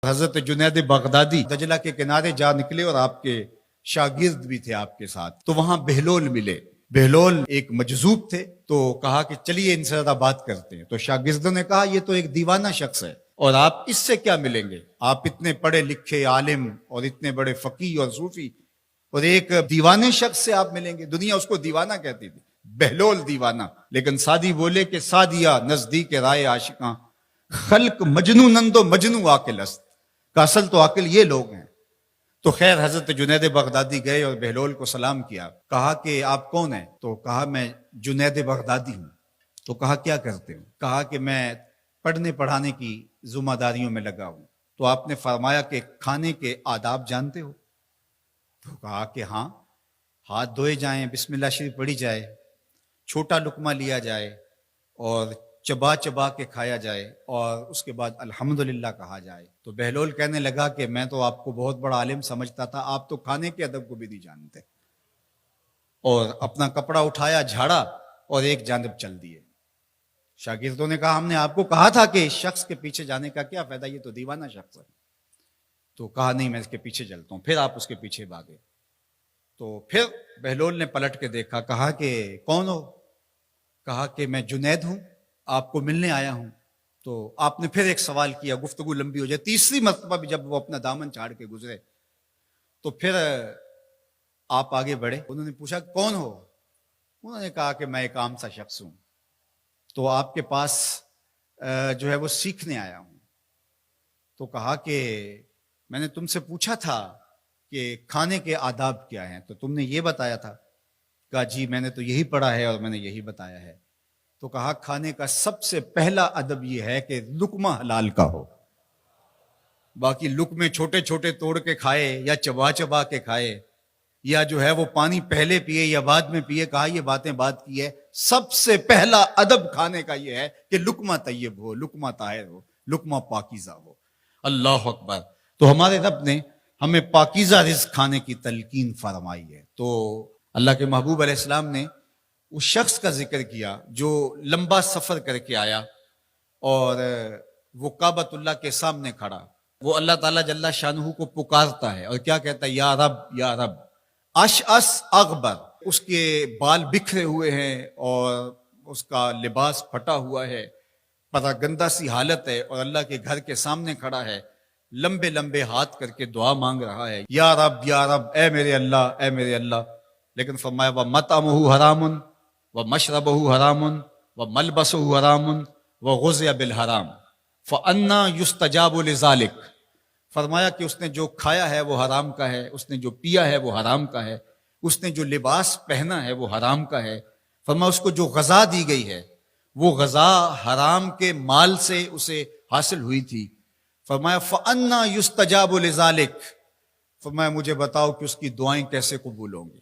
حضرت جنید بغدادی دجلہ کے کنارے جا نکلے اور آپ کے شاگرد بھی تھے آپ کے ساتھ، تو وہاں بہلول ملے۔ بہلول ایک مجذوب تھے، تو کہا کہ چلیے ان سے ذرا بات کرتے ہیں۔ تو شاگردوں نے کہا یہ تو ایک دیوانہ شخص ہے اور آپ اس سے کیا ملیں گے؟ آپ اتنے پڑھے لکھے عالم اور اتنے بڑے فقیہ اور صوفی، اور ایک دیوانے شخص سے آپ ملیں گے؟ دنیا اس کو دیوانہ کہتی تھی، بہلول دیوانہ۔ لیکن سعدی بولے کہ سعدیہ نزدیک رائے عاشقاں، خلق مجنونند و مجنو عاقل است، کا اصل تو عاقل یہ لوگ ہیں۔ تو خیر حضرت جنید بغدادی گئے اور بہلول کو سلام کیا، کہا کہ آپ کون ہیں؟ تو کہا میں جنید بغدادی ہوں۔ تو کہا کیا کرتے ہو؟ کہا کہ میں پڑھنے پڑھانے کی ذمہ داریوں میں لگا ہوں۔ تو آپ نے فرمایا کہ کھانے کے آداب جانتے ہو؟ تو کہا کہ ہاں، ہاتھ دھوئے جائیں، بسم اللہ شریف پڑھی جائے، چھوٹا لقمہ لیا جائے اور چبا چبا کے کھایا جائے، اور اس کے بعد الحمدللہ کہا جائے۔ تو بہلول کہنے لگا کہ میں تو آپ کو بہت بڑا عالم سمجھتا تھا، آپ تو کھانے کے ادب کو بھی نہیں جانتے۔ اور اپنا کپڑا اٹھایا، جھاڑا اور ایک جانب چل دیے۔ شاگردوں نے کہا ہم نے آپ کو کہا تھا کہ اس شخص کے پیچھے جانے کا کیا فائدہ، یہ تو دیوانہ شخص ہے۔ تو کہا نہیں میں اس کے پیچھے چلتا ہوں۔ پھر آپ اس کے پیچھے بھاگے۔ تو پھر بہلول نے پلٹ کے دیکھا، کہا کہ کون ہو؟ کہا کہ میں جنید ہوں، آپ کو ملنے آیا ہوں۔ تو آپ نے پھر ایک سوال کیا، گفتگو لمبی ہو جائے۔ تیسری مرتبہ بھی جب وہ اپنا دامن چاڑ کے گزرے تو پھر آپ آگے بڑھے۔ انہوں نے پوچھا کون ہو؟ انہوں نے کہا کہ میں ایک عام سا شخص ہوں، تو آپ کے پاس جو ہے وہ سیکھنے آیا ہوں۔ تو کہا کہ میں نے تم سے پوچھا تھا کہ کھانے کے آداب کیا ہیں، تو تم نے یہ بتایا تھا۔ کہا جی میں نے تو یہی پڑھا ہے اور میں نے یہی بتایا ہے۔ تو کہا کھانے کا سب سے پہلا ادب یہ ہے کہ لقمہ حلال کا ہو، باقی لقمے چھوٹے چھوٹے توڑ کے کھائے یا چبا چبا کے کھائے یا جو ہے وہ پانی پہلے پیے یا بعد میں پیے، کہا یہ باتیں بات کی ہے۔ سب سے پہلا ادب کھانے کا یہ ہے کہ لقمہ طیب ہو، لقمہ طاہر ہو، لقمہ پاکیزہ ہو۔ اللہ اکبر۔ تو ہمارے رب نے ہمیں پاکیزہ رزق کھانے کی تلقین فرمائی ہے۔ تو اللہ کے محبوب علیہ السلام نے اس شخص کا ذکر کیا جو لمبا سفر کر کے آیا اور وہ کعبۃ اللہ کے سامنے کھڑا، وہ اللہ تعالیٰ جل شانہ کو پکارتا ہے اور کیا کہتا ہے؟ یا رب یا رب۔ اشعث اغبر، اس کے بال بکھرے ہوئے ہیں اور اس کا لباس پھٹا ہوا ہے، پتہ گندہ سی حالت ہے، اور اللہ کے گھر کے سامنے کھڑا ہے، لمبے لمبے ہاتھ کر کے دعا مانگ رہا ہے، یا رب اے میرے اللہ، اے میرے اللہ۔ لیکن فرمایا وَمَطْعَمُهُ حَرَامٌ وَمَشْرَبُهُ حَرَامٌ وَمَلْبَسُهُ حَرَامٌ وَغُذِّيَ بِالْحَرَامِ فَأَنَّىٰ يُسْتَجَابُ لِذَٰلِكَ۔ فرمایا کہ اس نے جو کھایا ہے وہ حرام کا ہے، اس نے جو پیا ہے وہ حرام کا ہے، اس نے جو لباس پہنا ہے وہ حرام کا ہے۔ فرمایا اس کو جو غذا دی گئی ہے وہ غذا حرام کے مال سے اسے حاصل ہوئی تھی۔ فرمایا فَأَنَّىٰ يُسْتَجَابُ لِذَٰلِكَ۔ فرمایا مجھے بتاؤ کہ اس کی دعائیں کیسے قبول ہوں گی؟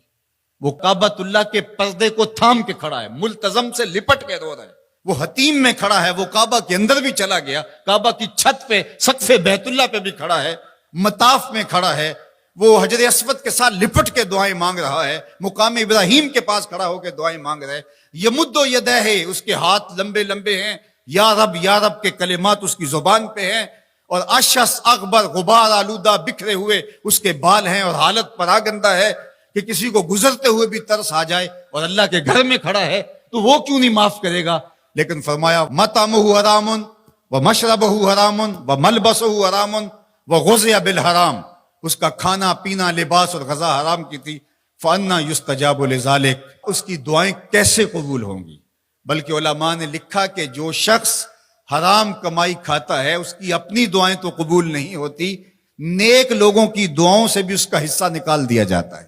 وہ کعبۃ اللہ کے پردے کو تھام کے کھڑا ہے، ملتزم سے لپٹ کے رو رہا ہے، وہ حتیم میں کھڑا ہے، وہ کعبہ کے اندر بھی چلا گیا، کعبہ کی چھت پہ سقف بیت اللہ پہ بھی کھڑا ہے، مطاف میں کھڑا ہے، وہ حجر اسود کے ساتھ لپٹ کے دعائیں مانگ رہا ہے، مقام ابراہیم کے پاس کھڑا ہو کے دعائیں مانگ رہا ہے۔ یمد یدہ، اس کے ہاتھ لمبے لمبے ہیں، یا رب کے کلمات اس کی زبان پہ ہیں، اور اشعث اغبر، غبار آلودہ بکھرے ہوئے اس کے بال ہیں، اور حالت پراگندہ ہے کہ کسی کو گزرتے ہوئے بھی ترس آ جائے، اور اللہ کے گھر میں کھڑا ہے تو وہ کیوں نہیں معاف کرے گا؟ لیکن فرمایا مطعمہ حرام ومشربہ حرام وملبسہ حرام وغذی بالحرام، اس کا کھانا پینا لباس اور غذا حرام کی تھی۔ فَأَنَّىٰ يُسْتَجَابُ لِذَٰلِكَ، اس کی دعائیں کیسے قبول ہوں گی؟ بلکہ علماء نے لکھا کہ جو شخص حرام کمائی کھاتا ہے اس کی اپنی دعائیں تو قبول نہیں ہوتی، نیک لوگوں کی دعاؤں سے بھی اس کا حصہ نکال دیا جاتا ہے۔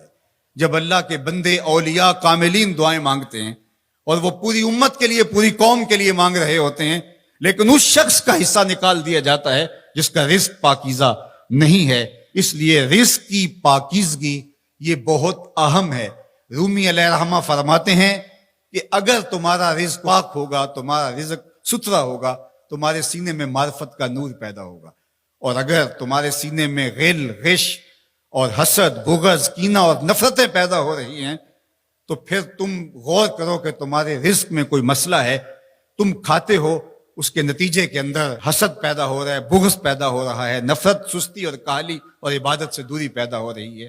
جب اللہ کے بندے اولیاء کاملین دعائیں مانگتے ہیں اور وہ پوری امت کے لیے، پوری قوم کے لیے مانگ رہے ہوتے ہیں، لیکن اس شخص کا حصہ نکال دیا جاتا ہے جس کا رزق پاکیزہ نہیں ہے۔ اس لیے رزق کی پاکیزگی یہ بہت اہم ہے۔ رومی علیہ الرحمہ فرماتے ہیں کہ اگر تمہارا رزق پاک ہوگا، تمہارا رزق ستھرا ہوگا، تمہارے سینے میں معرفت کا نور پیدا ہوگا، اور اگر تمہارے سینے میں غل، غش اور حسد، بغض، کینہ اور نفرتیں پیدا ہو رہی ہیں تو پھر تم غور کرو کہ تمہارے رزق میں کوئی مسئلہ ہے۔ تم کھاتے ہو، اس کے نتیجے کے اندر حسد پیدا ہو رہا ہے، بغض پیدا ہو رہا ہے، نفرت، سستی اور کاہلی اور عبادت سے دوری پیدا ہو رہی ہے۔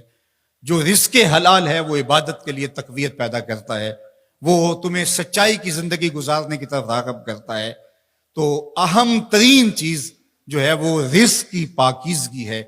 جو رزق حلال ہے وہ عبادت کے لیے تقویت پیدا کرتا ہے، وہ تمہیں سچائی کی زندگی گزارنے کی طرف راغب کرتا ہے۔ تو اہم ترین چیز جو ہے وہ رزق کی پاکیزگی ہے،